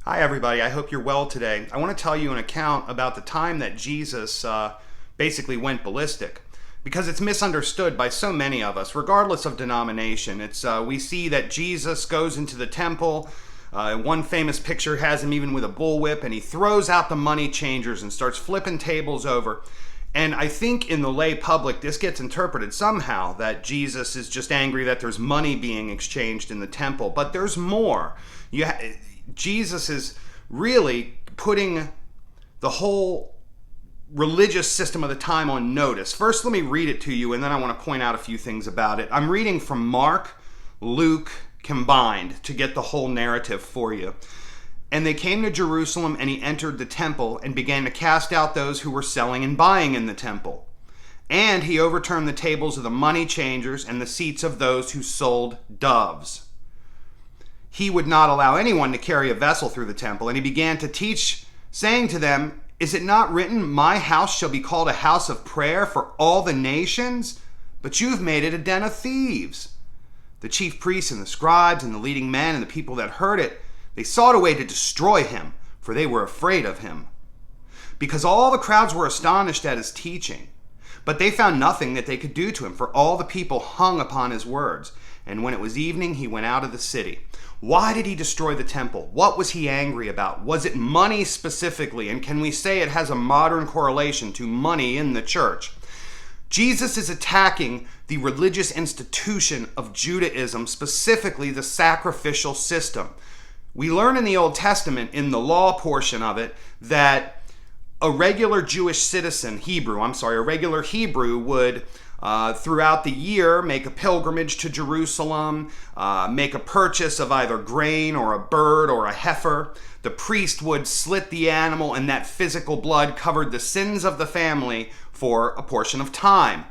Hi everybody, I hope you're well today. I want to tell you an account about the time that Jesus basically went ballistic, because it's misunderstood by so many of us, regardless of denomination. We see that Jesus goes into the temple. One famous picture has him even with a bullwhip, and he throws out the money changers and starts flipping tables over. And I think in the lay public, this gets interpreted somehow that Jesus is just angry that there's money being exchanged in the temple. But there's more. Jesus is really putting the whole religious system of the time on notice. First, let me read it to you, and then I want to point out a few things about it. I'm reading from Mark, Luke combined to get the whole narrative for you. And they came to Jerusalem, and he entered the temple and began to cast out those who were selling and buying in the temple. And he overturned the tables of the money changers and the seats of those who sold doves. He would not allow anyone to carry a vessel through the temple, and he began to teach, saying to them, "Is it not written, 'My house shall be called a house of prayer for all the nations'? But you've made it a den of thieves." The chief priests and the scribes and the leading men and the people that heard it, they sought a way to destroy him, for they were afraid of him, because all the crowds were astonished at his teaching. But they found nothing that they could do to him, for all the people hung upon his words. And when it was evening, he went out of the city. Why did he destroy the temple? What was he angry about? Was it money specifically? And can we say it has a modern correlation to money in the church? Jesus is attacking the religious institution of Judaism, specifically the sacrificial system. We learn in the Old Testament, in the law portion of it, that a regular Jewish citizen, a regular Hebrew would throughout the year make a pilgrimage to Jerusalem, make a purchase of either grain or a bird or a heifer. The priest would slit the animal, and that physical blood covered the sins of the family for a portion of time.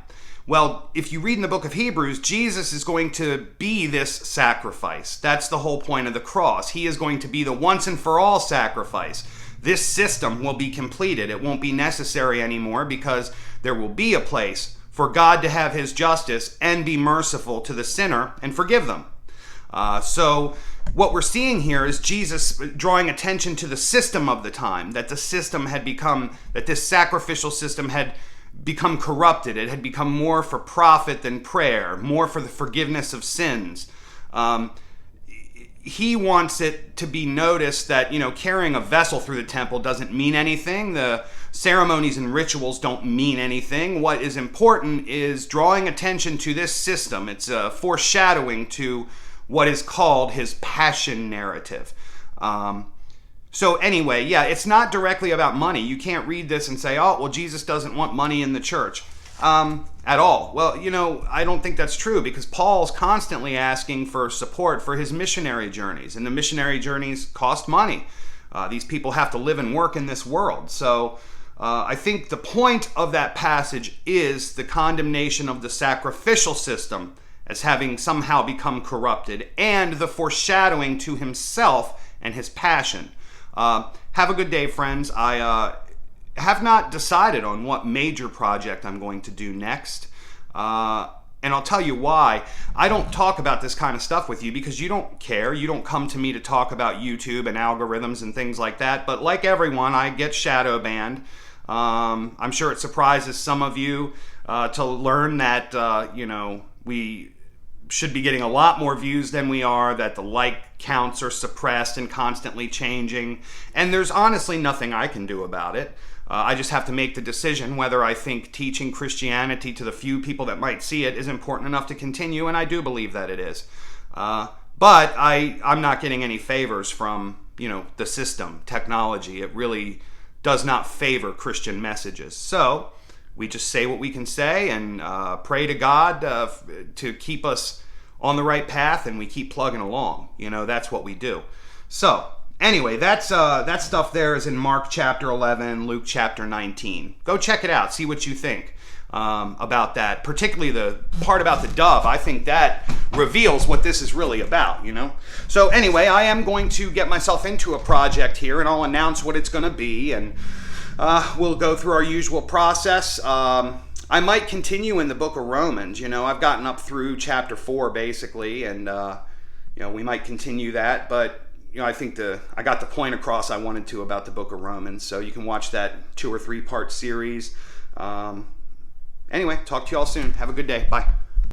Well, if you read in the book of Hebrews, Jesus is going to be this sacrifice. That's the whole point of the cross. He is going to be the once and for all sacrifice. This system will be completed. It won't be necessary anymore, because there will be a place for God to have his justice and be merciful to the sinner and forgive them. So what we're seeing here is Jesus drawing attention to the system of the time, that this sacrificial system had become corrupted. It had become more for profit than prayer, more for the forgiveness of sins. He wants it to be noticed that, carrying a vessel through the temple doesn't mean anything. The ceremonies and rituals don't mean anything. What is important is drawing attention to this system. It's a foreshadowing to what is called his passion narrative. So anyway, it's not directly about money. You can't read this and say, oh, well, Jesus doesn't want money in the church at all. Well, I don't think that's true, because Paul's constantly asking for support for his missionary journeys, and the missionary journeys cost money. These people have to live and work in this world. So I think the point of that passage is the condemnation of the sacrificial system as having somehow become corrupted, and the foreshadowing to himself and his passion. Have a good day, friends. I have not decided on what major project I'm going to do next. And I'll tell you why. I don't talk about this kind of stuff with you because you don't care. You don't come to me to talk about YouTube and algorithms and things like that. But like everyone, I get shadow banned. I'm sure it surprises some of you to learn that, we should be getting a lot more views than we are, that the like counts are suppressed and constantly changing. And there's honestly nothing I can do about it. I just have to make the decision whether I think teaching Christianity to the few people that might see it is important enough to continue, and I do believe that it is. But I'm not getting any favors from, the system, technology. It really does not favor Christian messages. So we just say what we can say and pray to God to keep us on the right path, and we keep plugging along. That's what we do. So anyway, that stuff there is in Mark chapter 11, Luke chapter 19. Go check it out. See what you think about that. Particularly the part about the dove. I think that reveals what this is really about, So anyway, I am going to get myself into a project here, and I'll announce what it's going to be, and we'll go through our usual process. I might continue in the book of Romans. I've gotten up through chapter 4 basically, and we might continue that. But I think I got the point across I wanted to about the book of Romans. So you can watch that 2 or 3 part series. Anyway, talk to you all soon. Have a good day. Bye.